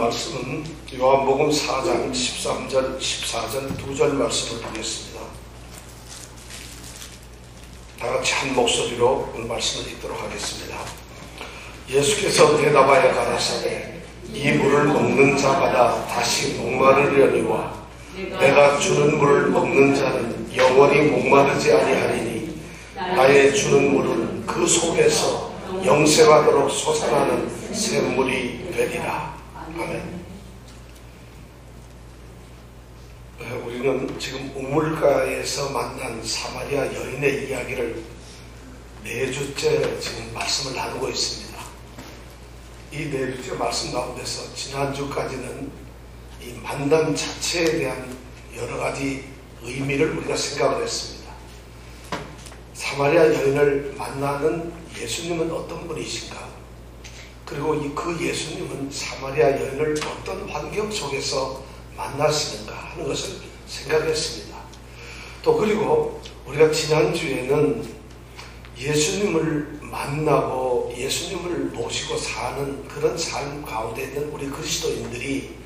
말씀은 요한복음 4장 13절, 14절 2절 말씀을 보겠습니다. 다같이 한 목소리로 오늘 말씀을 읽도록 하겠습니다. 예수께서 대답하여 가라사대 이 물을 먹는 자마다 다시 목마르려니와 내가 주는 물을 먹는 자는 영원히 목마르지 아니하리니 나의 주는 물은 그 속에서 영생하도록 솟아나는 샘물이 되리라. 아멘. 우리는 지금 우물가에서 만난 사마리아 여인의 이야기를 4주째 지금 말씀을 나누고 있습니다. 이 4주째 말씀 가운데서 지난주까지는 이 만남 자체에 대한 여러 가지 의미를 우리가 생각을 했습니다. 사마리아 여인을 만나는 예수님은 어떤 분이신가? 그리고 그 예수님은 사마리아 여인을 어떤 환경 속에서 만나시는가 하는 것을 생각했습니다. 또 그리고 우리가 지난주에는 예수님을 만나고 예수님을 모시고 사는 그런 삶 가운데 있는 우리 그리스도인들이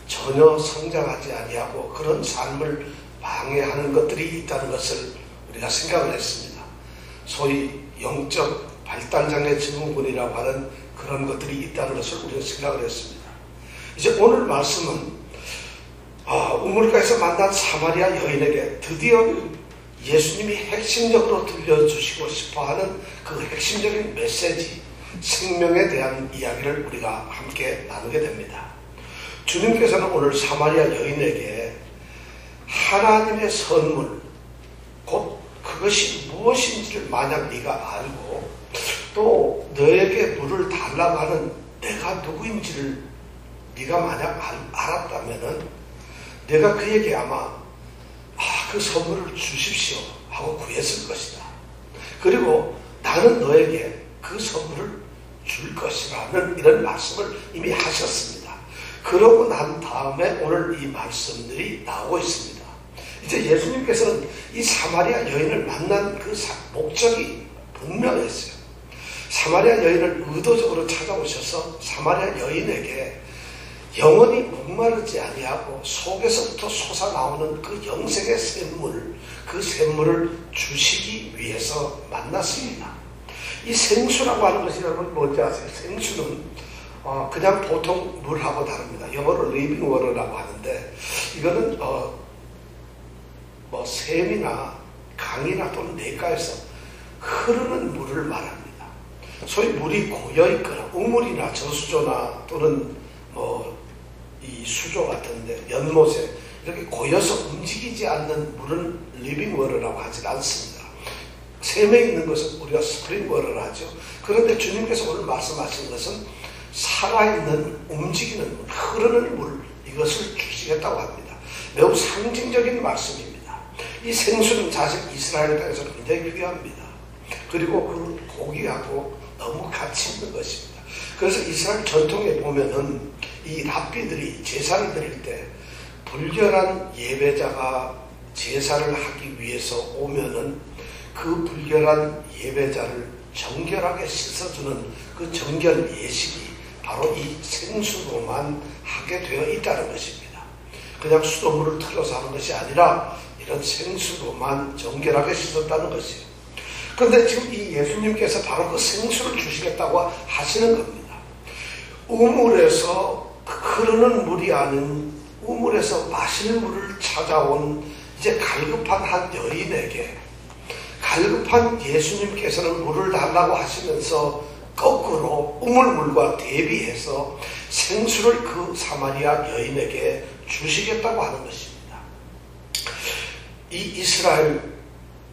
전혀 성장하지 아니하고 그런 삶을 방해하는 것들이 있다는 것을 우리가 생각을 했습니다. 소위 영적 발달장애 증후군이라고 하는 그런 것들이 있다는 것을 우리가 생각을 했습니다. 이제 오늘 말씀은 우물가에서 만난 사마리아 여인에게 드디어 예수님이 핵심적으로 들려주시고 싶어하는 그 핵심적인 메시지, 생명에 대한 이야기를 우리가 함께 나누게 됩니다. 주님께서는 오늘 사마리아 여인에게 하나님의 선물, 곧 그것이 무엇인지를 만약 네가 알고 또 너에게 물을 달라고 하는 내가 누구인지를 네가 만약 알았다면은 내가 그에게 아마 그 선물을 주십시오 하고 구했을 것이다. 그리고 나는 너에게 그 선물을 줄 것이라는 이런 말씀을 이미 하셨습니다. 그러고 난 다음에 오늘 이 말씀들이 나오고 있습니다. 이제 예수님께서는 이 사마리아 여인을 만난 그 목적이 분명했어요. 사마리아 여인을 의도적으로 찾아오셔서 사마리아 여인에게 영원히 목마르지 아니하고 속에서부터 솟아나오는 그 영생의 샘물, 그 샘물을 주시기 위해서 만났습니다. 이 생수라고 하는 것이 여러분 뭔지 아세요? 생수는 그냥 보통 물하고 다릅니다. 영어로 리빙 워터라고 하는데 이거는 샘이나 강이나 또는 냇가에서 흐르는 물을 말합니다. 소위 물이 고여있거나 우물이나 저수조나 또는 이 수조 같은데 연못에 이렇게 고여서 움직이지 않는 물은 리빙 워터라고 하지 않습니다. 샘에 있는 것은 우리가 스프링 워터를 하죠. 그런데 주님께서 오늘 말씀하신 것은 살아있는 움직이는 물, 흐르는 물, 이것을 주시겠다고 합니다. 매우 상징적인 말씀입니다. 이 생수는 사실 이스라엘 땅에서 굉장히 귀합니다. 그리고 그 고귀하고 너무 가치 있는 것입니다. 그래서 이스라엘 전통에 보면은 이 랍비들이 제사를 드릴 때 불결한 예배자가 제사를 하기 위해서 오면은 그 불결한 예배자를 정결하게 씻어주는 그 정결 예식이 바로 이 생수로만 하게 되어 있다는 것입니다. 그냥 수돗물을 틀어서 하는 것이 아니라 이런 생수로만 정결하게 씻었다는 것이에요. 그런데 지금 이 예수님께서 바로 그 생수를 주시겠다고 하시는 겁니다. 우물에서 흐르는 물이 아닌 우물에서 마실 물을 찾아온 이제 갈급한 한 여인에게 갈급한 예수님께서는 물을 달라고 하시면서 거꾸로 우물물과 대비해서 생수를 그 사마리아 여인에게 주시겠다고 하는 것입니다. 이 이스라엘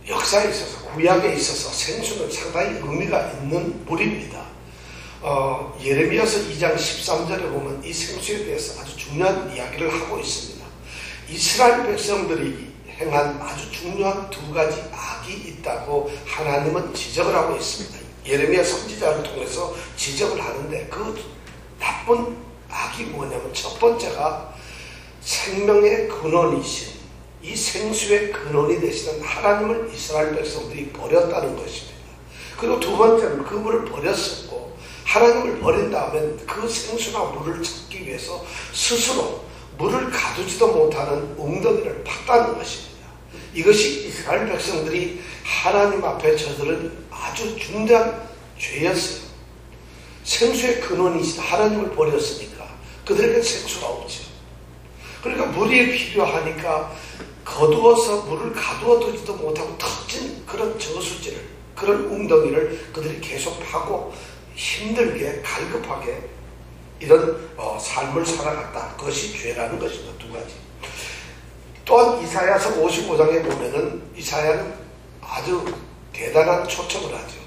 역사에 있어서 구약에 있어서 생수는 상당히 의미가 있는 물입니다. 예레미야서 2장 13절에 보면 이 생수에 대해서 아주 중요한 이야기를 하고 있습니다. 이스라엘 백성들이 행한 아주 중요한 2가지 악이 있다고 하나님은 지적을 하고 있습니다. 예레미야 선지자를 통해서 지적을 하는데 그 나쁜 악이 뭐냐면 첫 번째가 생명의 근원이신 이 생수의 근원이 되시는 하나님을 이스라엘 백성들이 버렸다는 것입니다. 그리고 2번째는 그 물을 버렸었고 하나님을 버린 다음에 그 생수나 물을 찾기 위해서 스스로 물을 가두지도 못하는 웅덩이를 팠다는 것입니다. 이것이 이스라엘 백성들이 하나님 앞에 저들은 아주 중대한 죄였어요. 생수의 근원이신 하나님을 버렸으니까 그들에게 생수가 없죠. 그러니까 물이 필요하니까 거두어서 물을 가두어 두지도 못하고 터진 그런 저수지를, 그런 웅덩이를 그들이 계속 파고 힘들게 갈급하게 이런 삶을 살아갔다. 그것이 죄라는 것입니다. 두 가지. 또한 이사야서 55장에 보면은 이사야는 아주 대단한 초청을 하죠.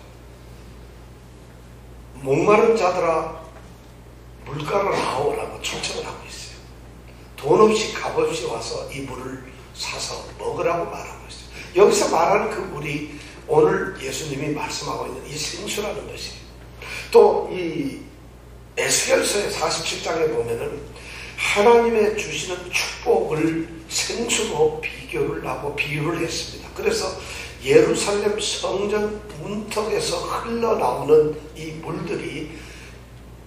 목마른 자들아 물가로 나오라고 초청을 하고 있어요. 돈 없이 값 없이 와서 이 물을 사서 먹으라고 말하고 있어요. 여기서 말하는 그 물이 오늘 예수님이 말씀하고 있는 이 생수라는 것이에요. 또 이 에스겔서의 47장에 보면은 하나님의 주시는 축복을 생수로 비유를 했습니다. 그래서 예루살렘 성전 문턱에서 흘러나오는 이 물들이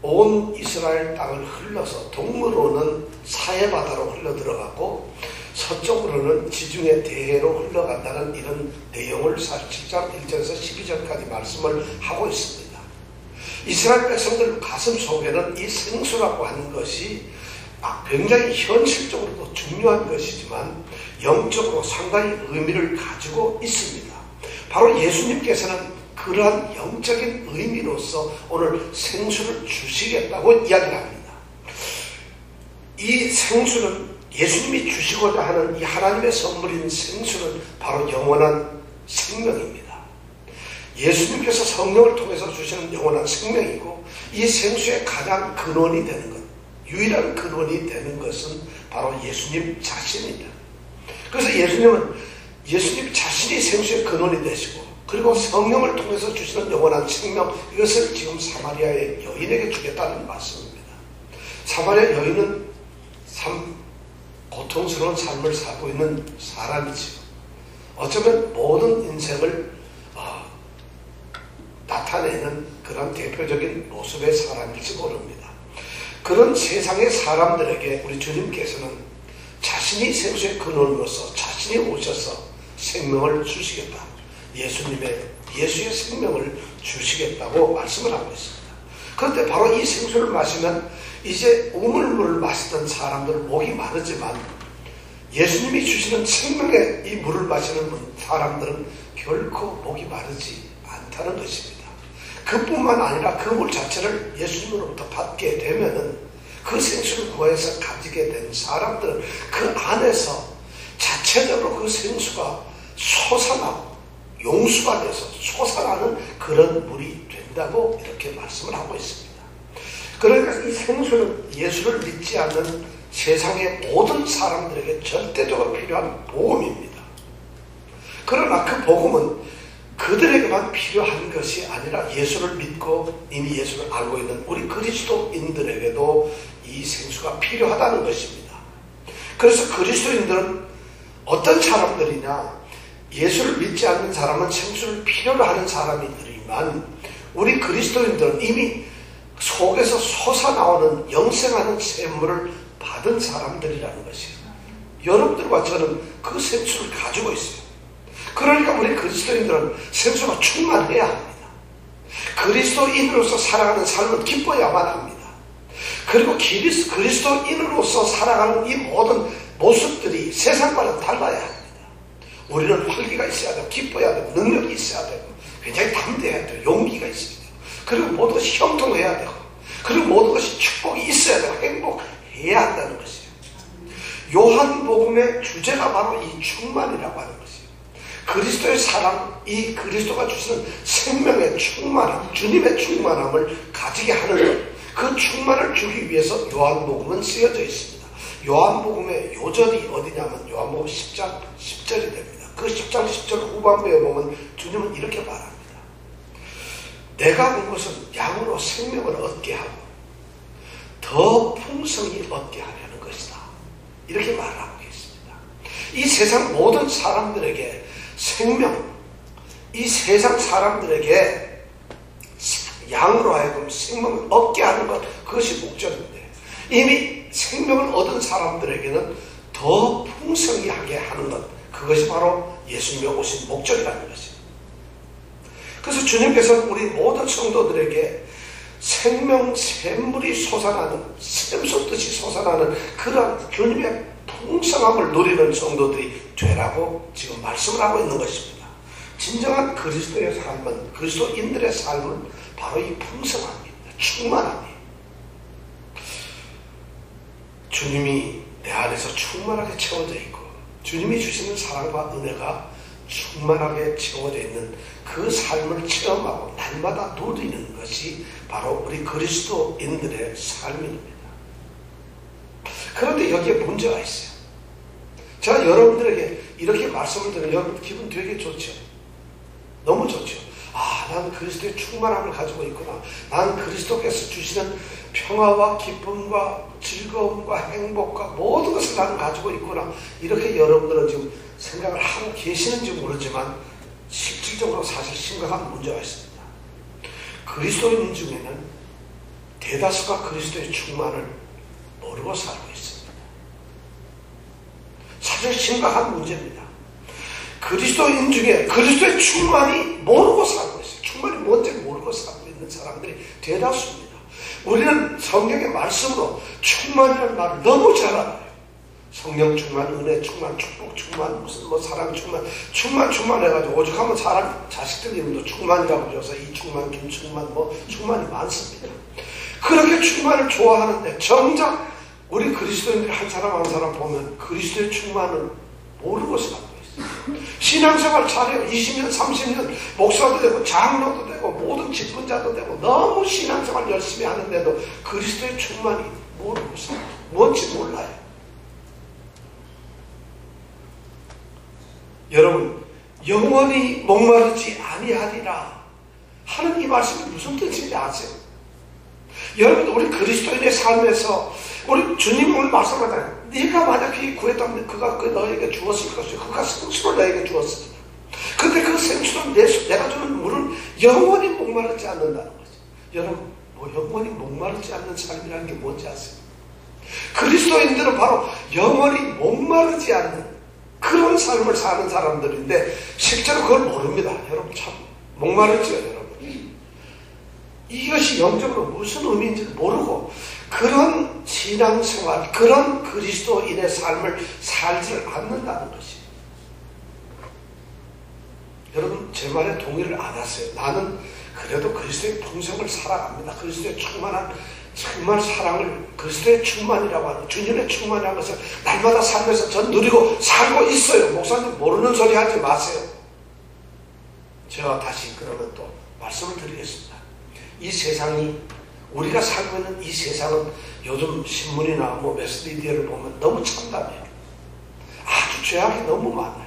온 이스라엘 땅을 흘러서 동으로는 사해바다로 흘러들어가고 서쪽으로는 지중해 대해로 흘러간다는 이런 내용을 47장 1절에서 12절까지 말씀을 하고 있습니다. 이스라엘 백성들 가슴 속에는 이 생수라고 하는 것이 굉장히 현실적으로도 중요한 것이지만 영적으로 상당히 의미를 가지고 있습니다. 바로 예수님께서는 그러한 영적인 의미로서 오늘 생수를 주시겠다고 이야기를 합니다. 이 생수는 예수님이 주시고자 하는 이 하나님의 선물인 생수는 바로 영원한 생명입니다. 예수님께서 성령을 통해서 주시는 영원한 생명이고 이 생수의 가장 근원이 되는 것, 유일한 근원이 되는 것은 바로 예수님 자신입니다. 그래서 예수님 자신이 생수의 근원이 되시고 그리고 성령을 통해서 주시는 영원한 생명, 이것을 지금 사마리아의 여인에게 주겠다는 말씀입니다. 사마리아 여인은 참 고통스러운 삶을 살고 있는 사람이지요. 어쩌면 모든 인생을 나타내는 그런 대표적인 모습의 사람일지 모릅니다. 그런 세상의 사람들에게 우리 주님께서는 자신이 생수의 근원으로서 자신이 오셔서 생명을 주시겠다. 예수의 생명을 주시겠다고 말씀을 하고 있습니다. 그런데 바로 이 생수를 마시면 이제 우물물을 마시던 사람들은 목이 마르지만 예수님이 주시는 생명의 이 물을 마시는 사람들은 결코 목이 마르지 않다는 것입니다. 그뿐만 아니라 그 물 자체를 예수님으로부터 받게 되면은 그 생수를 구해서 가지게 된 사람들은 그 안에서 자체적으로 그 생수가 솟아나고 용수가 돼서 솟아나는 그런 물이 된다고 이렇게 말씀을 하고 있습니다. 그러니까 이 생수는 예수를 믿지 않는 세상의 모든 사람들에게 절대적으로 필요한 복음입니다. 그러나 그 복음은 그들에게만 필요한 것이 아니라 예수를 믿고 이미 예수를 알고 있는 우리 그리스도인들에게도 이 생수가 필요하다는 것입니다. 그래서 그리스도인들은 어떤 사람들이냐, 예수를 믿지 않는 사람은 생수를 필요로 하는 사람이지만 우리 그리스도인들은 이미 속에서 솟아나오는 영생하는 샘물을 받은 사람들이라는 것이에요. 여러분들과 저는 그 생수를 가지고 있어요. 그러니까 우리 그리스도인들은 생수가 충만해야 합니다. 그리스도인으로서 살아가는 삶은 기뻐야만 합니다. 그리고 그리스도인으로서 살아가는 이 모든 모습들이 세상과는 달라야 합니다. 우리는 활기가 있어야 되고 기뻐야 되고 능력이 있어야 되고 굉장히 담대해야 되고 용기가 있어야 되고 그리고 모든 것이 형통해야 되고 그리고 모든 것이 축복이 있어야 되고 행복해야 한다는 것이에요. 요한복음의 주제가 바로 이 충만이라고 하는 것이에요. 그리스도의 사랑, 이 그리스도가 주시는 생명의 충만함, 주님의 충만함을 가지게 하는 것, 그 충만을 주기 위해서 요한복음은 쓰여져 있습니다. 요한복음의 요절이 어디냐면 요한복음 10장 10절이 됩니다. 그 10장 10절 후반부에 보면 주님은 이렇게 말합니다. 내가 온 것은 양으로 생명을 얻게 하고 더 풍성히 얻게 하려는 것이다. 이렇게 말하고 있습니다. 이 세상 모든 사람들에게 생명, 이 세상 사람들에게 양으로 하여금 생명을 얻게 하는 것, 그것이 목적인데, 이미 생명을 얻은 사람들에게는 더 풍성히 하게 하는 것, 그것이 바로 예수님의 오신 목적이라는 것입니다. 그래서 주님께서는 우리 모든 성도들에게 생명 샘물이 솟아나는, 샘솟듯이 솟아나는 그런 주님의 풍성함을 누리는 성도들이 되라고 지금 말씀을 하고 있는 것입니다. 진정한 그리스도의 삶은, 그리스도인들의 삶은 바로 이 풍성함입니다. 충만함이에요. 주님이 내 안에서 충만하게 채워져 있고, 주님이 주시는 사랑과 은혜가 충만하게 채워져 있는 그 삶을 체험하고 날마다 누리는 것이 바로 우리 그리스도인들의 삶입니다. 그런데 여기에 문제가 있어요. 제가 여러분들에게 이렇게 말씀을 드리면 여러분 기분 되게 좋죠. 너무 좋죠. 아, 나는 그리스도의 충만함을 가지고 있구나. 나는 그리스도께서 주시는 평화와 기쁨과 즐거움과 행복과 모든 것을 나는 가지고 있구나. 이렇게 여러분들은 지금 생각을 하고 계시는지 모르지만 실질적으로 사실 심각한 문제가 있습니다. 그리스도인 중에는 대다수가 그리스도의 충만을 모르고 살고 있습니다. 사실 심각한 문제입니다. 그리스도인 중에 그리스도의 충만이 모르고 살고 있어요. 충만이 뭔지 모르고 살고 있는 사람들이 대다수입니다. 우리는 성경의 말씀으로 충만이라는 말을 너무 잘 알아요. 성령 충만, 은혜 충만, 축복 충만, 무슨 사랑 충만 해가지고 오죽하면 사람 자식들 이름도 충만이라고 줘서 이 충만, 김 충만, 충만이 많습니다. 그렇게 충만을 좋아하는데 정작 우리 그리스도인들이 한 사람 한 사람 보면 그리스도의 충만을 모르고 살고 있어요. 신앙생활 잘해요. 20년, 30년 목사도 되고 장로도 되고 모든 직분자도 되고 너무 신앙생활 열심히 하는데도 그리스도의 충만이 모르고 살아요. 뭔지 몰라요. 여러분, 영원히 목마르지 아니하리라 하는 이 말씀이 무슨 뜻인지 아세요? 여러분, 우리 그리스도인의 삶에서 우리 주님 오늘 말씀하잖아요. 네가 만약에 구했다면 그가 너에게 주었을 것이요, 그가 생수를 너에게 주었으리라. 근데 그 생수는 내가 주는 물은 영원히 목마르지 않는다는 거죠. 여러분, 영원히 목마르지 않는 삶이라는 게 뭔지 아세요? 그리스도인들은 바로 영원히 목마르지 않는 그런 삶을 사는 사람들인데 실제로 그걸 모릅니다. 여러분 참 목마르죠, 여러분. 이것이 영적으로 무슨 의미인지 모르고 그런 신앙생활, 그런 그리스도인의 삶을 살지를 않는다는 것이에요. 여러분 제 말에 동의를 안 하세요. 나는 그래도 그리스도의 풍성을 살아갑니다. 그리스도의 충만한 정말 사랑을 그리스도의 충만이라고 하는, 주님의 충만이라는 것을 날마다 살면서 전 누리고 살고 있어요. 목사님 모르는 소리 하지 마세요. 제가 다시 그러면 또 말씀을 드리겠습니다. 이 세상이, 우리가 살고 있는 이 세상은 요즘 신문이나 매스미디어를 보면 너무 참담해요. 아주 죄악이 너무 많아요.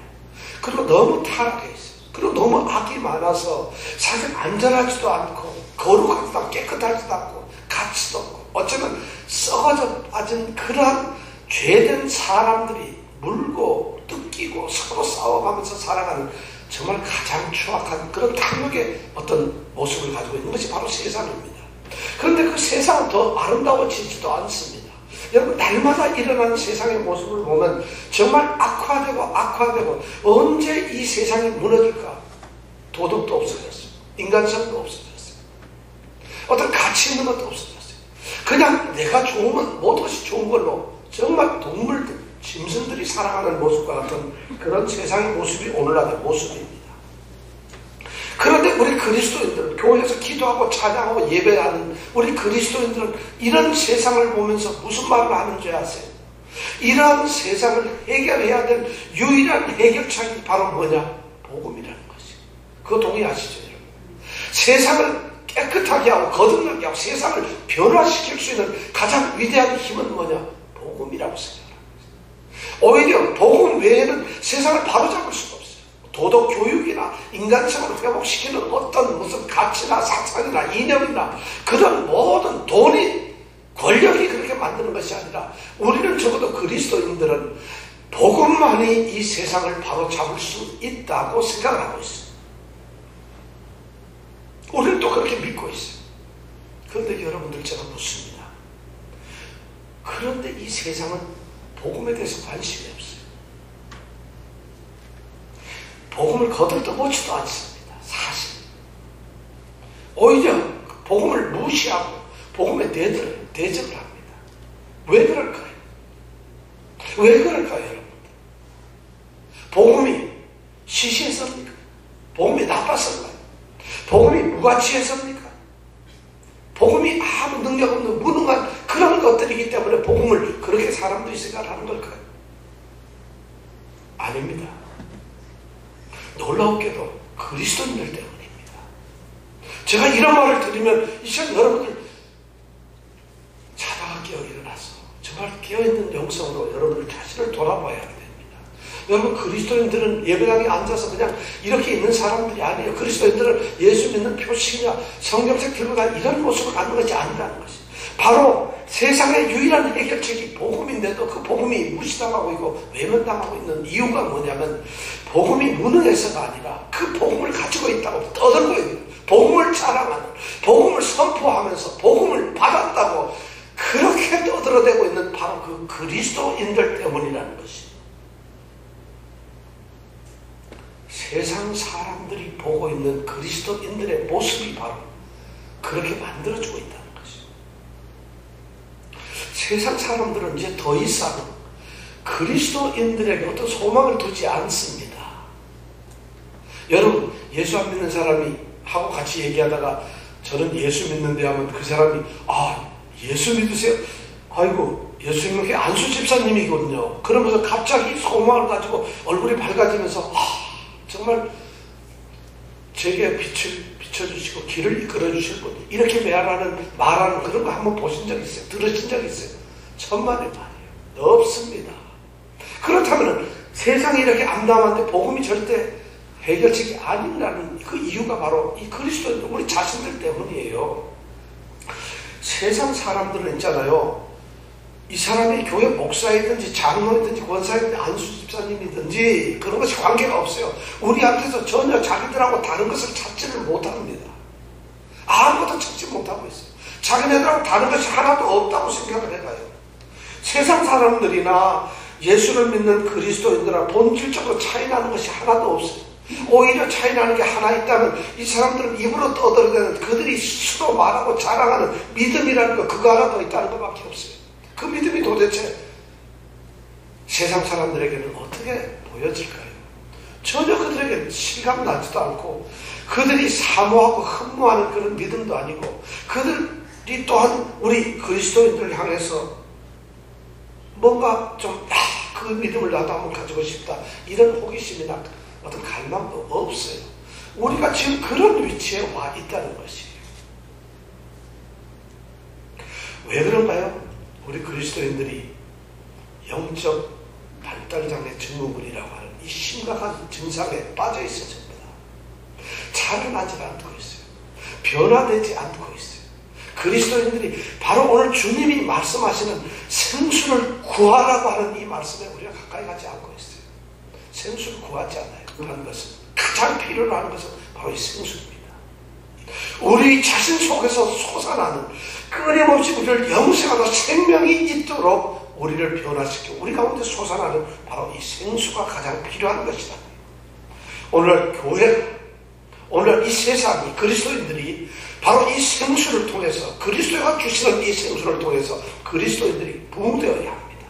그리고 너무 타락해 있어요. 그리고 너무 악이 많아서 사실 안전하지도 않고 거룩하지도 않고 깨끗하지도 않고 가치도 없고 어쩌면 썩어져 빠진 그러한 죄된 사람들이 물고 뜯기고 서로 싸워가면서 살아가는 정말 가장 추악한 그런 탐욕의 어떤 모습을 가지고 있는 것이 바로 세상입니다. 그런데 그 세상은 더 아름다워지지도 않습니다. 여러분 날마다 일어나는 세상의 모습을 보면 정말 악화되고 언제 이 세상이 무너질까? 도덕도 없어졌어요. 인간성도 없어졌어요. 어떤 가치 있는 것도 없어졌어요. 그냥 내가 좋으면 모든 것이 좋은 걸로 정말 동물들, 짐승들이 살아가는 모습과 같은 그런 세상의 모습이 오늘날의 모습입니다. 그런데 우리 그리스도인들은 교회에서 기도하고 찬양하고 예배하는 우리 그리스도인들은 이런 세상을 보면서 무슨 말을 하는지 아세요? 이러한 세상을 해결해야 될 유일한 해결책이 바로 뭐냐? 복음이라는 것이. 그거 동의하시죠, 여러분? 세상을 깨끗하게 하고 거듭나게 하고 세상을 변화시킬 수 있는 가장 위대한 힘은 뭐냐? 복음이라고 생각합니다. 오히려 복음 외에는 세상을 바로잡을 수가 없어요. 도덕 교육이나 인간성을 회복시키는 어떤 무슨 가치나 사상이나 이념이나 그런 모든 돈이 권력이 그렇게 만드는 것이 아니라 우리는 적어도 그리스도인들은 복음만이 이 세상을 바로잡을 수 있다고 생각을 하고 있어요. 우리는 또 그렇게 믿고 있어요. 그런데 여러분들 제가 묻습니다. 그런데 이 세상은 복음에 대해서 관심이 없어요. 복음을 거들떠보지도 않습니다. 사실. 오히려 복음을 무시하고 복음에 대적을 합니다. 왜 그럴까요? 왜 그럴까요, 여러분? 복음이 시시해서입니까? 복음이 나빠서인가요? 복음이 무가치해서입니까? 복음이 아무 능력 없는 무능한 그런 것들이기 때문에 복음을 그렇게 사람들이 생각하는 걸까요? 아닙니다. 놀라웠게도 그리스도인들 때문입니다. 제가 이런 말을 드리면 이 시간 여러분들 자다가 깨어 일어나서 정말 깨어있는 영성으로 여러분들 자신을 돌아봐야 됩니다. 여러분, 그리스도인들은 예배당에 앉아서 그냥 이렇게 있는 사람들이 아니에요. 그리스도인들은 예수 믿는 표식이나 성경책 들고 다니는 이런 모습을 갖는 것이 아니라는 것이. 바로 세상의 유일한 해결책이 복음인데도 그 복음이 무시당하고 있고 외면당하고 있는 이유가 뭐냐면 복음이 무능해서가 아니라 그 복음을 가지고 있다고 떠들고 있는, 복음을 자랑하는, 복음을 선포하면서 복음을 받았다고 그렇게 떠들어대고 있는 바로 그 그리스도인들 때문이라는 것이. 세상 사람들이 보고 있는 그리스도인들의 모습이 바로 그렇게 만들어주고 있다는 것이죠. 세상 사람들은 이제 더 이상 그리스도인들에게 어떤 소망을 두지 않습니다. 여러분, 예수 안 믿는 사람이 하고 같이 얘기하다가 저는 예수 믿는데 하면 그 사람이 예수 믿으세요? 아이고, 예수 믿는 게 안수 집사님이거든요. 그러면서 갑자기 소망을 가지고 얼굴이 밝아지면서 정말 제게 빛을 비춰주시고 길을 이끌어주실 분, 이렇게 말하는 그런 거 한번 보신 적 있어요? 들으신 적 있어요? 천만의 말이에요. 없습니다. 그렇다면 세상이 이렇게 암담한데 복음이 절대 해결책이 아니라는 그 이유가 바로 이 그리스도, 우리 자신들 때문이에요. 세상 사람들은 있잖아요. 이 사람이 교회 목사이든지 장로이든지 권사이든지 안수 집사님이든지 그런 것이 관계가 없어요. 우리 앞에서 전혀 자기들하고 다른 것을 찾지를 못합니다. 아무것도 찾지 못하고 있어요. 자기네들하고 다른 것이 하나도 없다고 생각을 해가요. 세상 사람들이나 예수를 믿는 그리스도인들하고 본질적으로 차이나는 것이 하나도 없어요. 오히려 차이나는 게 하나 있다면 이 사람들은 입으로 떠들어대는 그들이 스스로 말하고 자랑하는 믿음이라는 거, 그거 하나 더 있다는 것밖에 없어요. 그 믿음이 도대체 세상 사람들에게는 어떻게 보여질까요? 전혀 그들에게 실감나지도 않고 그들이 사모하고 흠모하는 그런 믿음도 아니고 그들이 또한 우리 그리스도인들을 향해서 뭔가 좀 그 믿음을 나도 한번 가지고 싶다, 이런 호기심이나 어떤 갈망도 없어요. 우리가 지금 그런 위치에 와 있다는 것이에요. 왜 그런가요? 우리 그리스도인들이 영적 발달장애 증후군이라고 하는 이 심각한 증상에 빠져 있어집니다. 자라나지 않고 있어요. 변화되지 않고 있어요. 그리스도인들이 바로 오늘 주님이 말씀하시는 생수를 구하라고 하는 이 말씀에 우리가 가까이 가지 않고 있어요. 생수를 구하지 않아요. 하는 것은, 가장 필요로 하는 것은 바로 이 생수입니다. 우리 자신 속에서 솟아나는 끊임없이 우리를 영생하고 생명이 있도록 우리를 변화시켜 우리 가운데 솟아나는 바로 이 생수가 가장 필요한 것이다. 오늘 교회가, 오늘 이 세상이, 그리스도인들이 바로 이 생수를 통해서, 그리스도가 주시는 이 생수를 통해서 그리스도인들이 부흥되어야 합니다.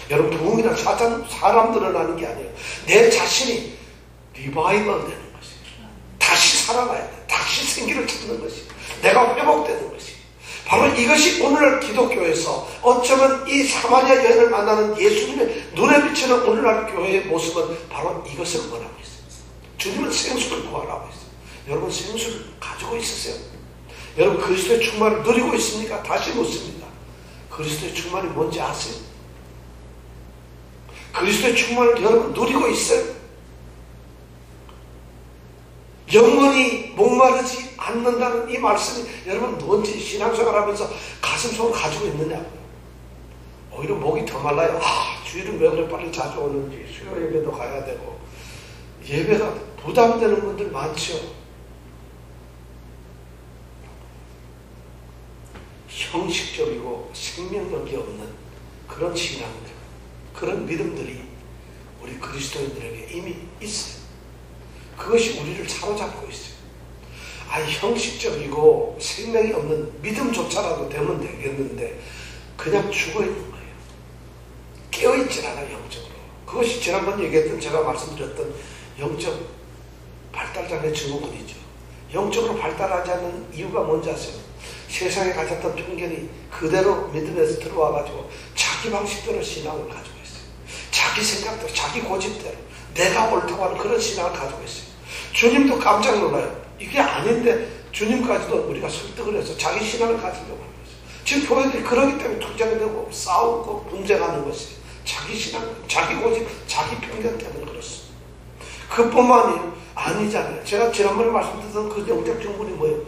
여러분, 부흥이란 사람들은 하는 게 아니에요. 내 자신이 리바이벌 되는 것이에요. 다시 살아나야 돼. 다시 생기를 찾는 것이에요. 내가 회복되는 것이에요. 바로 이것이 오늘날 기독교에서 어쩌면 이 사마리아 여인을 만나는 예수님의 눈에 비치는 오늘날 교회의 모습은 바로 이것을 원하고 있어요. 주님은 생수를 구하라고 했어요. 여러분, 생수를 가지고 있으세요? 여러분, 그리스도의 충만을 누리고 있습니까? 다시 묻습니다. 그리스도의 충만이 뭔지 아세요? 그리스도의 충만을 여러분 누리고 있어요? 영원히 목마르지 않는다는 이 말씀이 여러분 뭔지 신앙생활하면서 가슴속으로 가지고 있느냐고요. 오히려 목이 더 말라요. 주일은 왜 그래 빨리 자주 오는지, 수요 예배도 가야 되고 예배가 부담되는 분들 많죠. 형식적이고 생명력이 없는 그런 신앙들, 그런 믿음들이 우리 그리스도인들에게 이미 있어요. 그것이 우리를 사로잡고 있어요. 형식적이고 생명이 없는 믿음조차라도 되면 되겠는데 그냥 죽어있는 거예요. 깨어있질 않아요, 영적으로. 그것이 지난번 얘기했던, 제가 말씀드렸던 영적 발달장애 증후군이죠. 영적으로 발달하지 않는 이유가 뭔지 아세요? 세상에 가졌던 편견이 그대로 믿음에서 들어와가지고 자기 방식대로 신앙을 가지고 있어요. 자기 생각대로, 자기 고집대로 내가 옳다고 하는 그런 신앙을 가지고 있어요. 주님도 깜짝 놀라요. 이게 아닌데 주님까지도 우리가 설득을 해서 자기 신앙을 가지려고 하는 거죠. 지금 교회들이 그러기 때문에 투쟁되고 싸우고 분쟁하는 것이 자기 신앙, 자기 고집, 자기 편견 때문에 그렇습니다. 그뿐만이 아니잖아요. 제가 지난번에 말씀드렸던 그 영적 증후군이 뭐예요?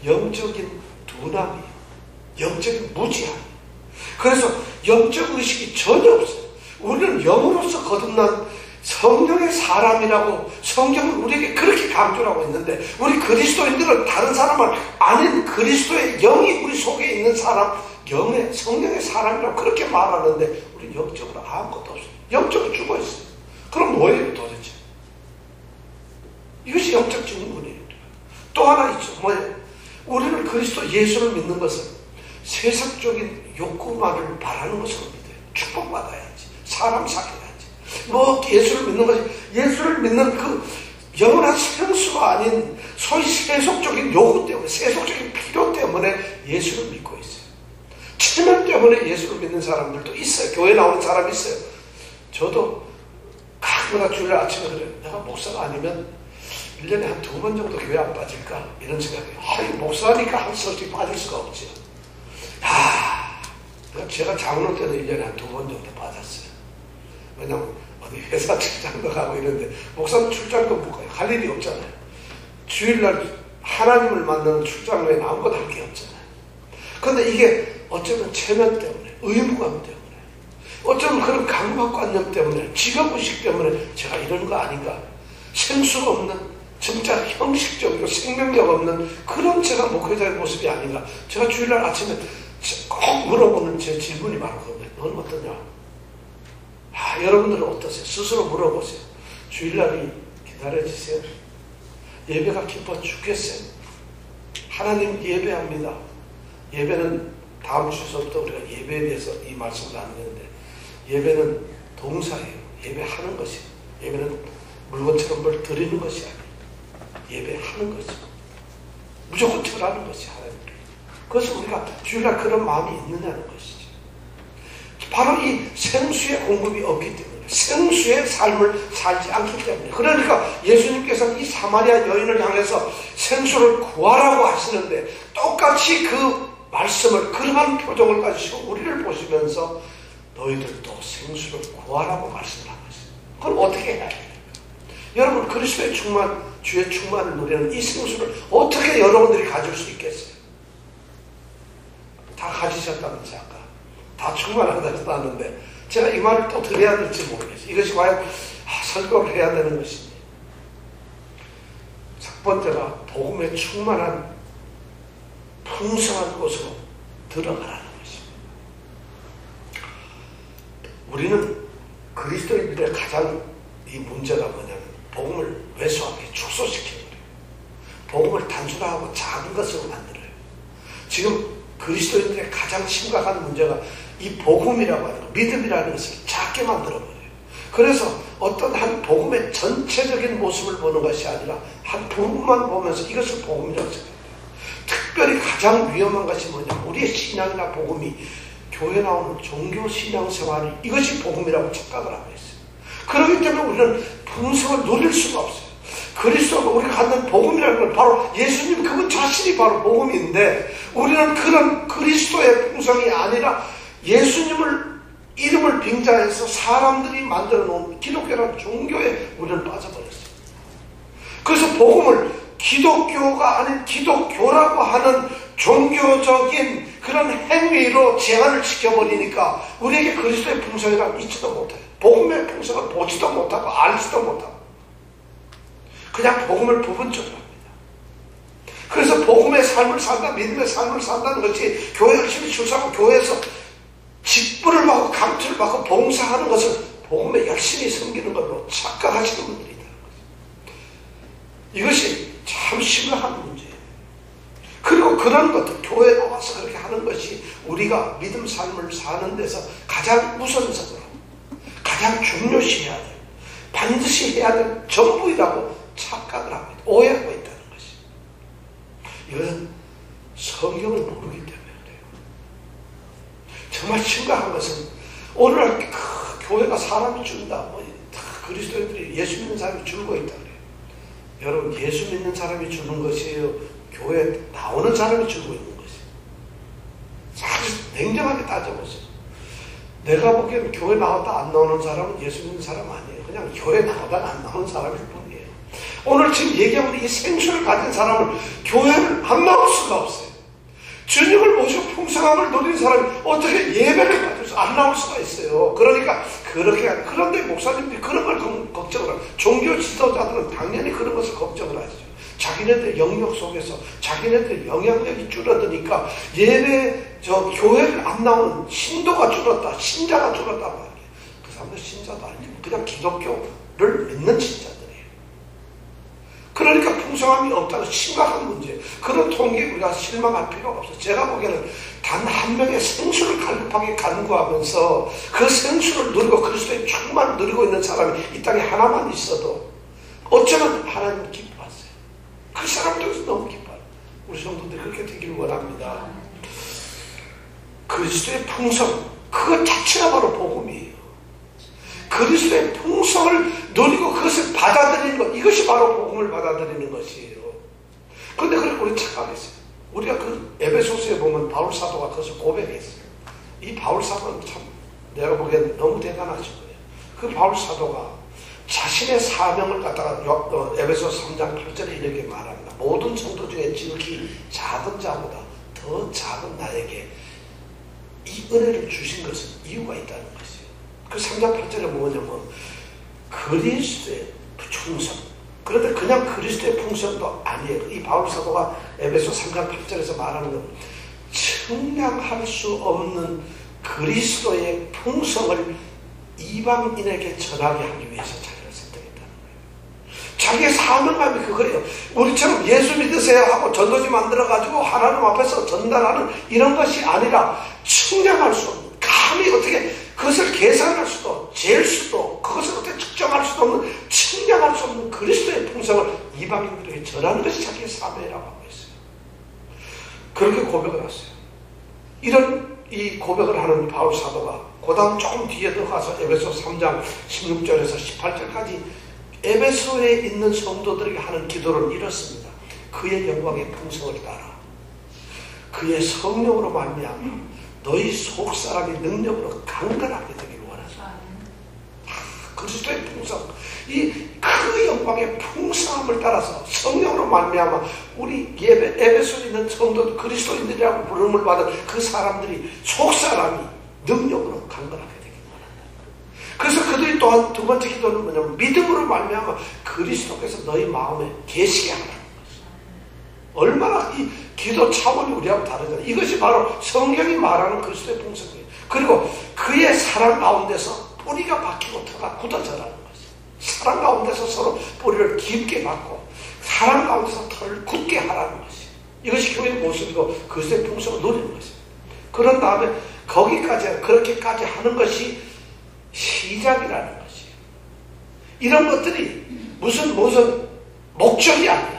영적인 둔함이에요. 영적인 무지함이에요. 그래서 영적 의식이 전혀 없어요. 우리는 영으로서 거듭난 성령의 사람이라고 성경은 우리에게 그렇게 강조를 하고 있는데, 우리 그리스도인들은 다른 사람을 아닌 그리스도의 영이 우리 속에 있는 사람, 영의 성령의 사람이라고 그렇게 말하는데 우리 영적으로 아무것도 없어요. 영적으로 죽어있어요. 그럼 뭐예요 도대체? 이것이 영적 증후군이에요. 또 하나 있죠. 뭐예요? 우리는 그리스도 예수를 믿는 것은 세상적인 욕구만을 바라는 것으로 믿어요. 축복받아야지, 사람 사귀어야지, 예수를 믿는 것이, 예수를 믿는 그 영원한 생수가 아닌 소위 세속적인 요구 때문에, 세속적인 필요 때문에 예수를 믿고 있어요. 체면 때문에 예수를 믿는 사람들도 있어요. 교회 나오는 사람이 있어요. 저도 가끔가다 주일 아침에 그래요. 내가 목사가 아니면 1년에 한 2번 정도 교회 안 빠질까? 이런 생각이에요. 목사니까 한 솔직히 빠질 수가 없죠. 제가 장로 때는 1년에 한 2번 정도 빠졌어요. 왜냐면 어디 회사 출장도 가고 이런데, 목사는 출장도 못 가요. 할 일이 없잖아요. 주일날 하나님을 만나는 출장 외에는 아무것도 할 게 없잖아요. 그런데 이게 어쩌면 체면 때문에, 의무감 때문에, 어쩌면 그런 강박관념 때문에, 직업의식 때문에 제가 이러는 거 아닌가. 생수가 없는, 진짜 형식적이고 생명력 없는 그런 제가 목회자의 모습이 아닌가. 제가 주일날 아침에 꼭 물어보는 제 질문이 바로 그거예요. 너는 어떠냐? 여러분들은 어떠세요? 스스로 물어보세요. 주일날이 기다려지세요? 예배가 기뻐 죽겠어요? 하나님 예배합니다. 예배는 다음 주서부터 우리가 예배에 대해서 이 말씀을 나누는데, 예배는 동사예요. 예배하는 것이에요. 예배는 물건처럼 뭘 드리는 것이 아니에요. 예배하는 것이죠. 무조건 절하는 것이 하나님께. 그래서 우리가 주일날 그런 마음이 있느냐는 것이죠. 바로 이 생수의 공급이 없기 때문에, 생수의 삶을 살지 않기 때문에. 그러니까 예수님께서 이 사마리아 여인을 향해서 생수를 구하라고 하시는데, 똑같이 그 말씀을, 그러한 표정을 가지시고 우리를 보시면서 너희들도 생수를 구하라고 말씀을 하고 있어요. 그럼 어떻게 해야 돼요? 여러분, 그리스도의 충만, 주의 충만을 누리는 이 생수를 어떻게 여러분들이 가질 수 있겠어요? 다 가지셨다면서 아까 다 충만하다고 하는데, 제가 이 말을 또 드려야 될지 모르겠어요. 이것이 과연 설교를 해야 되는 것인지. 첫 번째가 복음에 충만한 풍성한 곳으로 들어가라는 것입니다. 우리는 그리스도인들의 가장 이 문제가 뭐냐면, 복음을 왜소하게 축소시키는 거예요. 복음을 단순하고 작은 것으로 만들어요. 지금 그리스도인들의 가장 심각한 문제가 이 복음이라고 하는 것, 믿음이라는 것을 작게 만들어버려요. 그래서 어떤 한 복음의 전체적인 모습을 보는 것이 아니라 한 부분만 보면서 이것을 복음이라고 생각해요. 특별히 가장 위험한 것이 뭐냐, 우리의 신앙이나 복음이 교회 나오는 종교 신앙생활이 이것이 복음이라고 착각을 하고 있어요. 그렇기 때문에 우리는 풍성을 누릴 수가 없어요. 그리스도가 우리가 갖는 복음이라는 건 바로 예수님 그분 자신이 바로 복음인데, 우리는 그런 그리스도의 풍성이 아니라 예수님을 이름을 빙자해서 사람들이 만들어 놓은 기독교라는 종교에 우리는 빠져버렸어요. 그래서 복음을 기독교가 아닌 기독교라고 하는 종교적인 그런 행위로 제한을 시켜버리니까 우리에게 그리스도의 풍성이라고 있지도 못해요. 복음의 풍성을 보지도 못하고 알지도 못하고 그냥 복음을 부분적으로 합니다. 그래서 복음의 삶을 산다, 믿음의 삶을 산다는 것이 교회 열심히 출석하고 교회에서 직분을 받고 감투를 받고 봉사하는 것을 복음에 열심히 섬기는 걸로 착각하시는 분들이 있다는 거죠. 이것이 참 심각한 문제예요. 그리고 그런 것들, 교회에 나와서 그렇게 하는 것이 우리가 믿음 삶을 사는 데서 가장 우선적으로, 가장 중요시해야 될, 반드시 해야 될 전부이라고 착각을 하고 있다, 오해하고 있다는 것이. 이것은 성경을 모르기 때문에 그래요. 정말 심각한 것은 오늘날 교회가 사람이 준다, 그리스도인들이 예수 믿는 사람이 줄고 있다 그래요. 여러분, 예수 믿는 사람이 주는 것이에요, 교회에 나오는 사람이 줄고 있는 것이에요? 사실 냉정하게 따져보세요. 내가 보기에는 교회 나왔다 안 나오는 사람은 예수 믿는 사람 아니에요. 그냥 교회 나오다가 안 나오는 사람일 뿐이에요. 오늘 지금 얘기하는 이 생수를 가진 사람은 교회를 안 나올 수가 없어요. 주님을 모시고 풍성함을 누린 사람이 어떻게 예배를 받아서 안 나올 수가 있어요. 그러니까 그런데 목사님들이 그런 걸 걱정을 하고, 종교 지도자들은 당연히 그런 것을 걱정을 하죠. 자기네들 영역 속에서 자기네들 영향력이 줄어드니까 교회를 안 나오는 신도가 줄었다, 신자가 줄었다 말이에요. 그 사람들 신자도 아니고 그냥 기독교를 믿는 신자들이에요. 그러니까 풍성함이 없다는 심각한 문제예요. 그런 통계에 우리가 실망할 필요가 없어요. 제가 보기에는 단 한 명의 생수를 갈급하게 간구하면서 그 생수를 누리고 그리스도의 충만을 누리고 있는 사람이 이 땅에 하나만 있어도 어쩌면 하나님을 기뻐하세요. 그 사람들에서 너무 기뻐요. 우리 성도들이 그렇게 되길 원합니다. 그리스도의 풍성, 그것 자체가 바로 복음이에요. 그리스도의 풍성을 누리고 그것을 받아들이는 것, 이것이 바로 복음을 받아들이는 것이에요. 그런데 그렇게 우리 착각했어요. 우리가 그 에베소서에 보면 바울 사도가 그것을 고백했어요. 이 바울 사도는 참 내가 보기엔 너무 대단하신 거예요. 그 바울 사도가 자신의 사명을 갖다가 에베소 3장 8절에 이렇게 말합니다. 모든 성도 중에 지극히 작은 자보다 더 작은 나에게 이 은혜를 주신 것은 이유가 있다는 것이에요. 그 3장 8절에 뭐냐면 그리스도의 풍성. 그런데 그냥 그리스도의 풍성도 아니에요. 이 바울 사도가 에베소 3장 8절에서 말하는 건 측량할 수 없는 그리스도의 풍성을 이방인에게 전하게 하기 위해서 자기를 선택했다는 거예요. 자기의 사명감이 그거예요. 우리처럼 예수 믿으세요 하고 전도지 만들어가지고 하나님 앞에서 전달하는 이런 것이 아니라 측량할 수 없는, 감히 어떻게 그것을 계산할 수도, 잴 수도, 그것을 어떻게 측정할 수도 없는, 측량할 수 없는 그리스도의 풍성을 이방인들에게 전하는 것이 자기의 사명이라고 하고 있어요. 그렇게 고백을 했어요. 이런 이 고백을 하는 바울 사도가 그 다음 조금 뒤에 들어가서 에베소 3장 16절에서 18절까지 에베소에 있는 성도들에게 하는 기도를 이뤘습니다. 그의 영광의 풍성을 따라 그의 성령으로 말미암아 너희 속사람이 능력으로 강건하게 되기를 원하소서. 그리스도의 풍성, 그 영광의 풍성함을 따라서 성령으로 말미암아 우리 에베소에 있는 성도들, 그리스도인들이라고 부름을 받은 그 사람들이 속사람이 능력으로 강건하게 되기를 원한다. 그래서 그들이 또한 두 번째 기도는 뭐냐면 믿음으로 말미암아 그리스도께서 너희 마음에 계시게 하라는 것이죠. 얼마나 이 기도 차원이 우리하고 다르잖아요. 이것이 바로 성경이 말하는 그리스도의 풍성이에요. 그리고 그의 사랑 가운데서 뿌리가 박히고 터가 굳어져라는 것이에요. 사랑 가운데서 서로 뿌리를 깊게 박고 사랑 가운데서 터를 굳게 하라는 것이에요. 이것이 교회의 모습이고 그리스도의 풍성을 누리는 것이에요. 그런 다음에 거기까지 그렇게까지 하는 것이 시작이라는 것이에요. 이런 것들이 무슨 목적이 아니에요.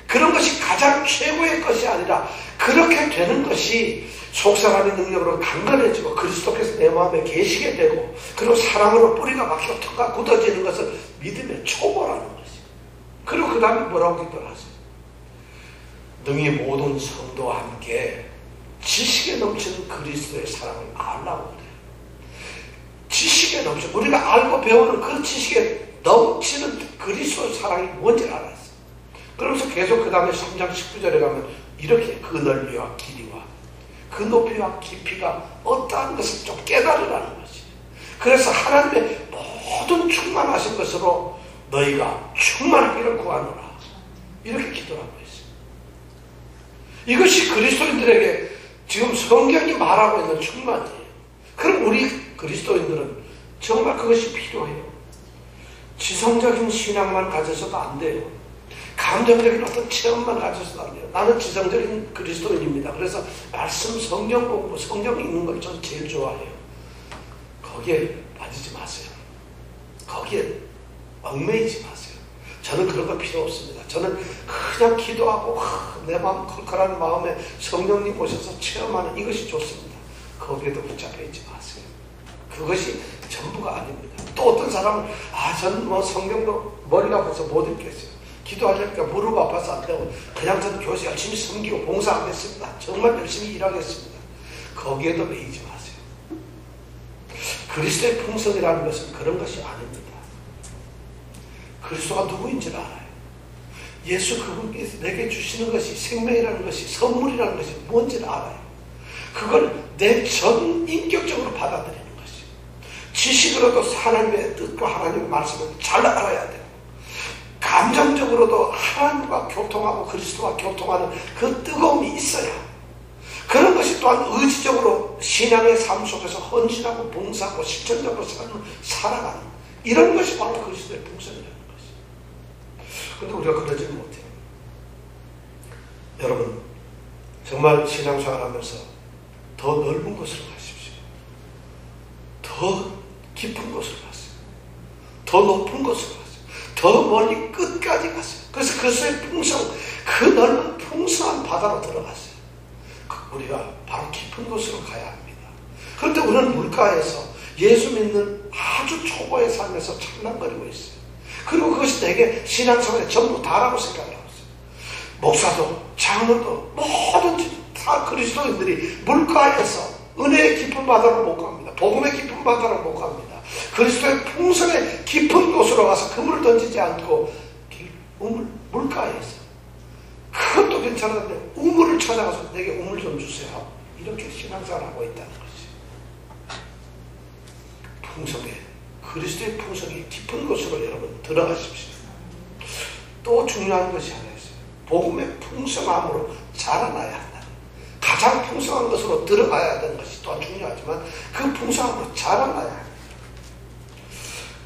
그런 것이 가장 최고의 것이 아니라 그렇게 되는 것이 속사람의 능력으로 강건해지고 그리스도께서 내 마음에 계시게 되고 그리고 사랑으로 뿌리가 박히고 터가 굳어지는 것은 믿음의 초보라는 것이에요. 그리고 그 다음에 뭐라고 기도를 하세요? 능히 모든 성도와 함께 지식에 넘치는 그리스도의 사랑을 알라고 그래요. 지식에 넘치는, 우리가 알고 배우는 그 지식에 넘치는 그리스도의 사랑이 뭔지를 알았어요. 그러면서 계속 그 다음에 3장 19절에 가면 이렇게 그 넓이와 길이와 그 높이와 깊이가 어떠한 것을 좀 깨달으라는 것이에요. 그래서 하나님의 모든 충만하신 것으로 너희가 충만하기를 구하노라. 이렇게 기도하고 있어요. 이것이 그리스도인들에게 지금 성경이 말하고 있는 충만이에요. 그럼 우리 그리스도인들은 정말 그것이 필요해요. 지성적인 신앙만 가져서도 안 돼요. 감정적인 어떤 체험만 가져서도 안 돼요. 나는 지성적인 그리스도인입니다. 그래서 말씀, 성경 공부, 성경 읽는 걸 전 제일 좋아해요. 거기에 빠지지 마세요. 거기에 얽매이지 마세요. 저는 그런 거 필요 없습니다. 저는 그냥 기도하고 내 마음 컬컬한 마음에 성령님 오셔서 체험하는 이것이 좋습니다. 거기에도 붙잡혀 있지 마세요. 그것이 전부가 아닙니다. 또 어떤 사람은 저는 뭐 성경도 머리가 아파서 못 읽겠어요. 기도하려니까 무릎 아파서 안 되고 그냥 저는 교회에서 열심히 섬기고 봉사하겠습니다. 정말 열심히 일하겠습니다. 거기에도 매이지 마세요. 그리스도의 풍성이라는 것은 그런 것이 아닙니다. 그리스도가 누구인지를 알아요. 예수 그분께서 내게 주시는 것이 생명이라는 것이 선물이라는 것이 뭔지를 알아요. 그걸 내 전 인격적으로 받아들이는 것이 지식으로도 하나님의 뜻과 하나님의 말씀을 잘 알아야 돼요. 감정적으로도 하나님과 교통하고 그리스도와 교통하는 그 뜨거움이 있어야 그런 것이 또한 의지적으로 신앙의 삶 속에서 헌신하고 봉사하고 실천적으로 살아가는 이런 것이 바로 그리스도의 풍성이라는 것이에요. 그런데 우리가 그러지 못해요. 여러분 정말 신앙생활하면서 더 넓은 곳으로 가십시오. 더 깊은 곳으로 가세요. 더 높은 곳으로 가세요. 더 멀리 끝까지 가세요. 그래서 그리스도의 풍성, 그 넓은 풍성한 바다로 들어가세요. 우리가 바로 깊은 곳으로 가야 합니다. 그런데 우리는 물가에서 예수 믿는 아주 초보의 삶에서 찬란거리고 있어요. 그리고 그것이 내게 신앙생활의 전부 다라고 생각을 하고 있어요. 목사도 장로도 뭐든지 다 그리스도인들이 물가에서 은혜의 깊은 바다로 못 갑니다. 복음의 깊은 바다로 못 갑니다. 그리스도의 풍성의 깊은 곳으로 가서 그물을 던지지 않고 물가에서 그것도 괜찮은데 우물을 찾아가서 내게 우물 좀 주세요. 이렇게 신앙생활을 하고 있다는 것이 풍성의 그리스도의 풍성이 깊은 곳으로 여러분 들어가십시오. 또 중요한 것이 하나 있어요. 복음의 풍성함으로 자라나야 한다. 가장 풍성한 것으로 들어가야 되는 것이 또한 중요하지만 그 풍성함으로 자라나야 합니다.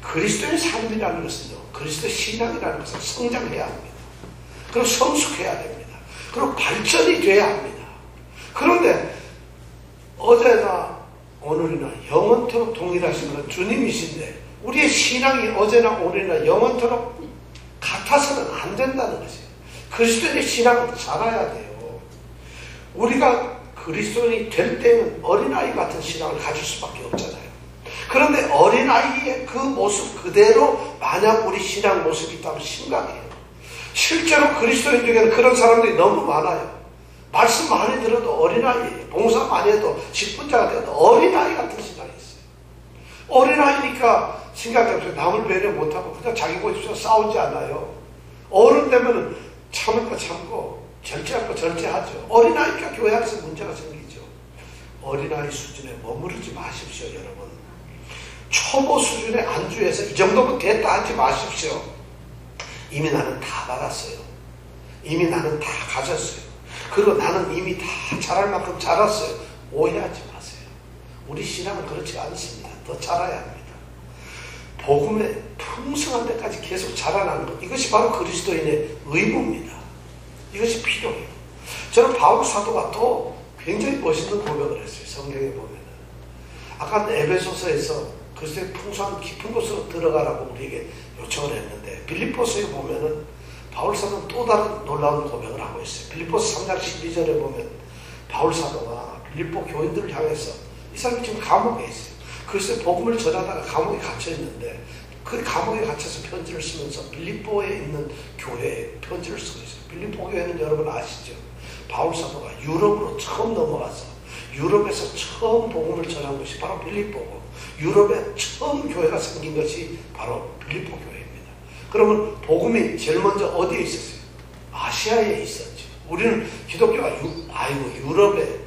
그리스도의 삶이라는 것은요, 그리스도의 신앙이라는 것은 성장해야 합니다. 그리고 성숙해야 됩니다. 그리고 발전이 돼야 합니다. 그런데 어제나 오늘이나 영원토록 동일하신 건 주님이신데 우리의 신앙이 어제나 오늘이나 영원토록 같아서는 안 된다는 것이에요. 그리스도의 신앙은 자라야 돼요. 우리가 그리스도인이 될 때는 어린아이 같은 신앙을 가질 수밖에 없잖아요. 그런데 어린아이의 그 모습 그대로 만약 우리 신앙 모습이 있다면 심각해요. 실제로 그리스도인 중에는 그런 사람들이 너무 많아요. 말씀 많이 들어도 어린아이예요. 봉사 많이 해도 직분자가 되어도 어린아이 같은 신앙이 있어요. 어린아이니까 생각이 없어요. 남을 배려 못하고 그냥 자기 보십시오. 싸우지 않아요. 어른 되면 참을 거 참고 절제할 거 절제하죠. 어린아이니까 교회 안에서 문제가 생기죠. 어린아이 수준에 머무르지 마십시오. 여러분. 초보 수준의 안주에서 이 정도면 됐다 하지 마십시오. 이미 나는 다 받았어요. 이미 나는 다 가졌어요. 그리고 나는 이미 다 자랄 만큼 자랐어요. 오해하지 마세요. 우리 신앙은 그렇지 않습니다. 더 자라야 합니다. 복음의 풍성한 데까지 계속 자라나는 것, 이것이 바로 그리스도인의 의무입니다. 이것이 필요해요. 저는 바울 사도가 또 굉장히 멋있는 고백을 했어요. 성경에 보면은. 아까 에베소서에서 그리스도의 풍성한 깊은 곳으로 들어가라고 우리에게 요청을 했는데 빌립보서에 보면은 바울 사도는 또 다른 놀라운 고백을 하고 있어요. 빌립보서 3장 12절에 보면 바울 사도가 빌립보 교인들을 향해서 이 사람이 지금 감옥에 있어요. 그리스도의 복음을 전하다가 감옥에 갇혀 있는데 그 감옥에 갇혀서 편지를 쓰면서 빌립보에 있는 교회에 편지를 쓰고 있어요. 빌립보 교회는 여러분 아시죠? 바울 사도가 유럽으로 처음 넘어가서 유럽에서 처음 복음을 전한 것이 바로 빌립보고 유럽에 처음 교회가 생긴 것이 바로 빌립보 교회입니다. 그러면 복음이 제일 먼저 어디에 있었어요? 아시아에 있었죠. 우리는 기독교가 유럽에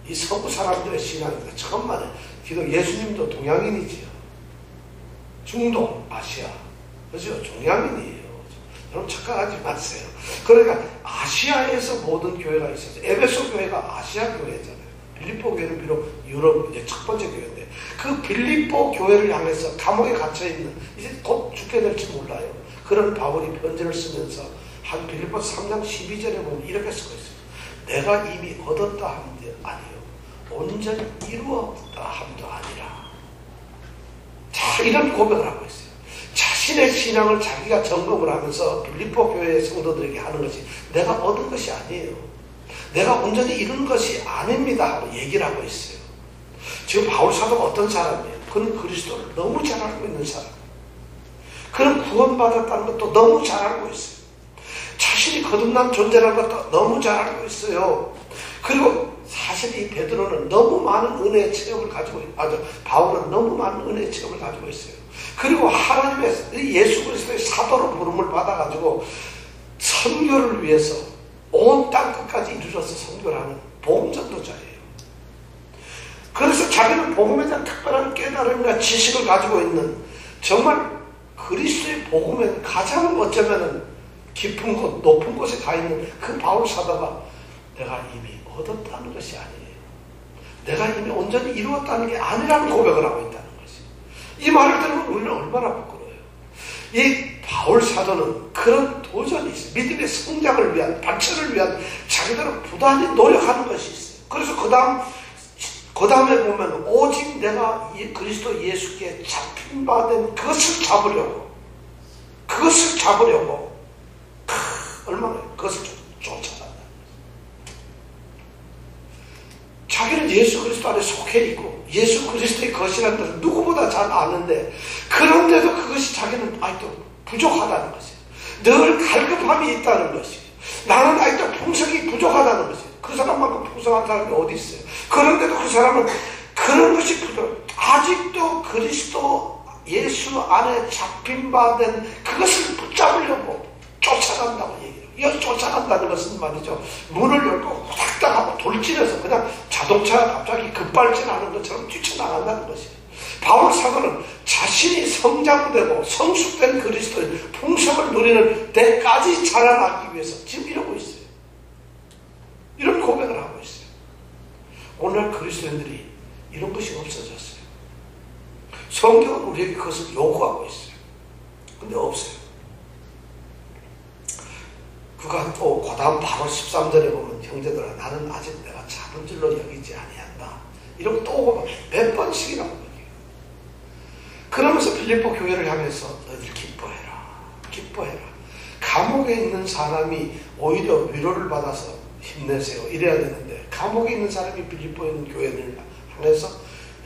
이 서구 사람들의 신앙입니다. 처음 만에 예수님도 동양인이지요. 중동, 아시아, 그죠? 동양인이에요. 여러분 착각하지 마세요. 그러니까 아시아에서 모든 교회가 있었어요. 에베소 교회가 아시아 교회잖아요. 빌립보 교회는 비록 유럽 이제 첫 번째 교회인데 그 빌립보 교회를 향해서 감옥에 갇혀있는 이제 곧 죽게 될지 몰라요. 그런 바울이 편지를 쓰면서 한 빌립보 3장 12절에 보면 이렇게 쓰고 있어요. 내가 이미 얻었다 함도 아니요 온전히 이루었다 함도 아니라. 자, 이런 고백을 하고 있어요. 자신의 신앙을 자기가 점검을 하면서 빌립보 교회의 성도들에게 하는 것이 내가 얻은 것이 아니에요. 내가 온전히 이룬 것이 아닙니다 하고 얘기를 하고 있어요. 지금 바울 사도가 어떤 사람이에요? 그는 그리스도를 너무 잘 알고 있는 사람. 그는 구원받았다는 것도 너무 잘 알고 있어요. 자신이 거듭난 존재라는 것도 너무 잘 알고 있어요. 그리고 사실 이 베드로는 너무 많은 은혜의 체험을 가지고 바울은 너무 많은 은혜의 체험을 가지고 있어요. 그리고 하나님의 예수 그리스도의 사도로 부름을 받아가지고 선교를 위해서 온 땅 끝까지 이르러서 선교를 하는 복음전도자예요. 그래서 자기는 복음에 대한 특별한 깨달음이나 지식을 가지고 있는 정말 그리스도의 복음에 가장 어쩌면은 깊은 곳, 높은 곳에 가 있는 그 바울 사도가 내가 이미 얻었다는 것이 아니에요. 내가 이미 온전히 이루었다는 게 아니라는 고백을 하고 있다는 것이. 이 말을 들으면 우리는 얼마나 부끄러워요. 이 바울 사도는 그런 도전이 있어요. 믿음의 성장을 위한, 발전을 위한 자기들은 부단히 노력하는 것이 있어요. 그래서 그 다음에 보면 오직 내가 그리스도 예수께 잡힌 바 된 그것을 잡으려고 얼마나 그것을 쫓아간다. 자기는 예수 그리스도 안에 속해 있고 예수 그리스도의 것이라는 것을 누구보다 잘 아는데 그런데도 그것이 자기는 아직도 부족하다는 것이에요. 늘 갈급함이 있다는 것이에요. 나는 아직도 풍성이 부족하다는 것이에요. 그 사람만큼 풍성한 사람이 어디 있어요. 그런데도 그 사람은 그런 것이 부족. 아직도 그리스도 예수 안에 잡힌 바 된 그것을 붙잡으려고 쫓아간다고 얘기해요. 이 쫓아간다는 것은 말이죠. 문을 열고 후닥닥 하고 돌진해서 그냥 자동차가 갑자기 급발진하는 것처럼 뛰쳐나간다는 것이에요. 바울 사도는 자신이 성장되고 성숙된 그리스도의 풍성을 누리는 때까지 자라나기 위해서 지금 이러고 있어요. 이런 고백을 하고 있어요. 오늘날 그리스도인들이 이런 것이 없어졌어요. 성경은 우리에게 그것을 요구하고 있어요. 근데 없어요. 그가 또 그 다음 바로 13절에 보면 형제들아 나는 아직 내가 잡은 줄로 여기지 아니한다. 이런 또 몇 번씩이나 고백해요. 그러면서 빌립보 교회를 향해서 너희들 기뻐해라. 감옥에 있는 사람이 오히려 위로를 받아서 힘내세요. 이래야 되는데 감옥에 있는 사람이 빌립보에 있는 교회를 향해서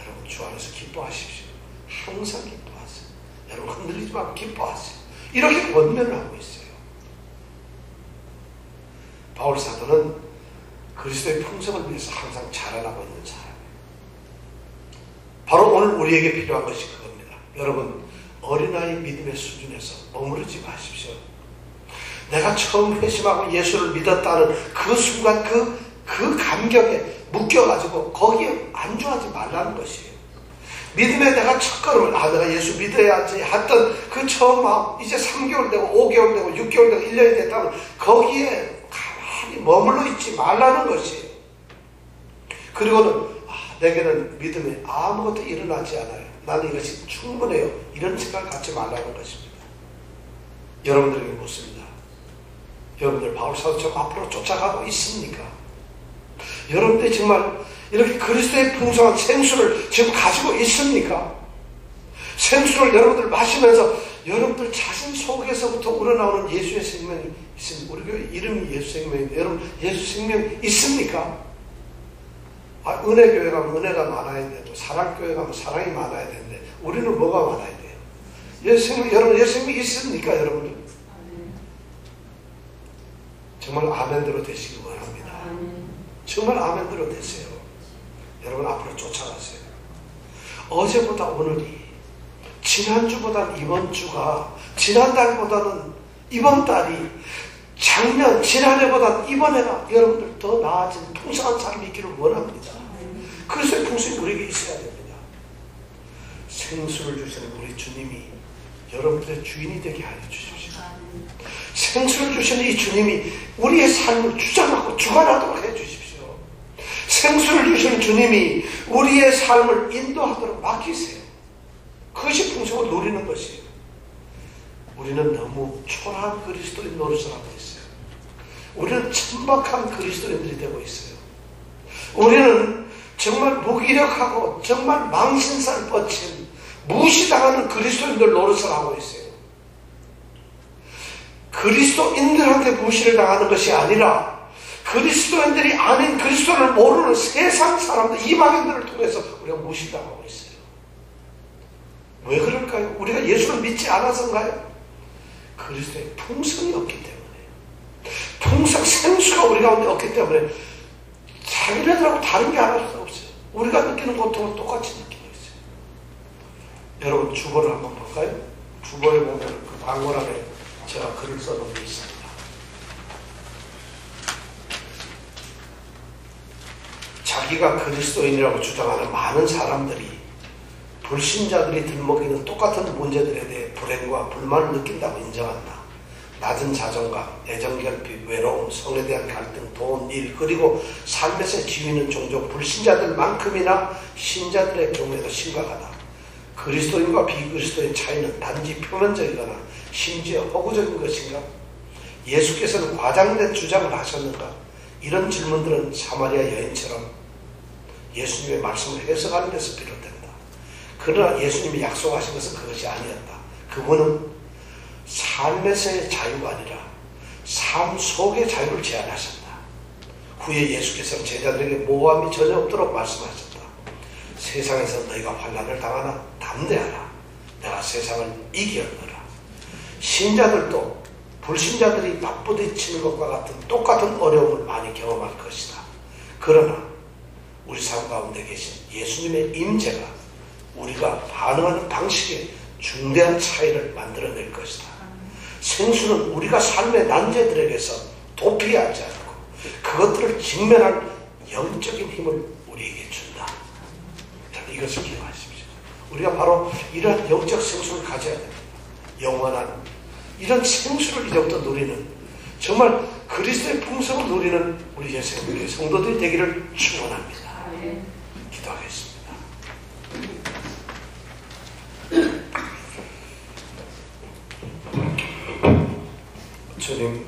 여러분 주 안에서 기뻐하십시오. 항상 기뻐하세요. 여러분 흔들리지 말고 기뻐하세요. 이렇게 권면을 하고 있어요. 바울 사도는 그리스도의 풍성을 위해서 항상 자라나고 있는 사람이에요. 바로 오늘 우리에게 필요한 것이 그겁니다. 여러분 어린아이 믿음의 수준에서 머무르지 마십시오. 내가 처음 회심하고 예수를 믿었다는 그 순간 그 감격에 묶여가지고 거기에 안주하지 말라는 것이에요. 믿음에 내가 첫걸음을 내가 예수 믿어야지 했던 그 처음 마음 이제 3개월 되고 5개월 되고 6개월 되고 1년이 됐다면 거기에 가만히 머물러 있지 말라는 것이에요. 그리고는 내게는 믿음에 아무것도 일어나지 않아요. 나는 이것이 충분해요. 이런 생각을 갖지 말라는 것입니다. 여러분들에게 묻습니다. 여러분들 바울 사도처럼 앞으로 쫓아가고 있습니까? 여러분들이 정말 이렇게 그리스도의 풍성한 생수를 지금 가지고 있습니까? 생수를 여러분들 마시면서 여러분들 자신 속에서부터 우러나오는 예수의 생명이 있습니다. 우리 교회 이름이 예수 생명인데 여러분 예수 생명 있습니까? 은혜교회 가면 은혜가 많아야 되고 사랑교회 가면 사랑이 많아야 되는데 우리는 뭐가 많아야 돼요? 예수 생명, 여러분 예수 생명이 있습니까? 여러분들? 정말 아멘대로 되시기 원합니다. 정말 아멘대로 되세요. 여러분 앞으로 쫓아가세요. 어제보다 오늘이 지난주보다는 이번 주가 지난달보다는 이번 달이 작년 지난해보다는 이번 해가 여러분들 더 나아진 풍성한 삶이 있기를 원합니다. 그래서 풍성이 우리에게 있어야 됩니다. 생수를 주시는 우리 주님이 여러분들의 주인이 되게 하여 주십시오. 생수를 주시는 이 주님이 우리의 삶을 주장하고 주관하도록 해 주십시오. 생수를 주시는 주님이 우리의 삶을 인도하도록 맡기세요. 그것이 풍성을 누리는 것이에요. 우리는 너무 초라한 그리스도인 노릇을 하고 있어요. 우리는 천박한 그리스도인들이 되고 있어요. 우리는 정말 무기력하고 정말 망신살 뻗친 무시당하는 그리스도인들 노릇을 하고 있어요. 그리스도인들한테 무시를 당하는 것이 아니라 그리스도인들이 아닌 그리스도를 모르는 세상 사람들, 이방인들을 통해서 우리가 무시당하고 있어요. 왜 그럴까요? 우리가 예수를 믿지 않아서인가요? 그리스도의 풍성이 없기 때문에, 생수가 우리 가운데 없기 때문에 자기네들하고 다른 게 하나도 없어요. 우리가 느끼는 고통을 똑같이 느끼고 있어요. 여러분, 주보를 한번 볼까요? 주보에 보면 그 방문함에 제가 글을 써놓은 게 있습니다. 자기가 그리스도인이라고 주장하는 많은 사람들이 불신자들이 들먹이는 똑같은 문제들에 대해 불행과 불만을 느낀다고 인정한다. 낮은 자존감, 애정결핍, 외로움, 성에 대한 갈등, 돈, 일, 그리고 삶에서의 지위는 종종 불신자들만큼이나 신자들의 경우에도 심각하다. 그리스도인과 비그리스도인 차이는 단지 표면적이거나 심지어 허구적인 것인가? 예수께서는 과장된 주장을 하셨는가? 이런 질문들은 사마리아 여인처럼 예수님의 말씀을 해석하는 데서 비롯된다. 그러나 예수님이 약속하신 것은 그것이 아니었다. 그분은 삶에서의 자유가 아니라 삶 속의 자유를 제안하셨다. 후에 예수께서는 제자들에게 모함이 전혀 없도록 말씀하셨다. 세상에서 너희가 환난을 당하나 담대하라. 내가 세상을 이겼노라. 신자들도 불신자들이 맞부딪히는 것과 같은 똑같은 어려움을 많이 경험할 것이다. 그러나 우리 삶 가운데 계신 예수님의 임재가 우리가 반응하는 방식에 중대한 차이를 만들어낼 것이다. 생수는 우리가 삶의 난제들에게서 도피하지 않고 그것들을 직면할 영적인 힘을 우리에게 준다. 이것을 기억하십시오. 우리가 바로 이러한 영적 생수를 가져야 됩니다. 영원한 이런 생수를 이제부터 누리는, 정말 그리스도의 풍성을 누리는 우리 예수님의 성도들이 되기를 축원합니다. 기도하겠습니다. 주님,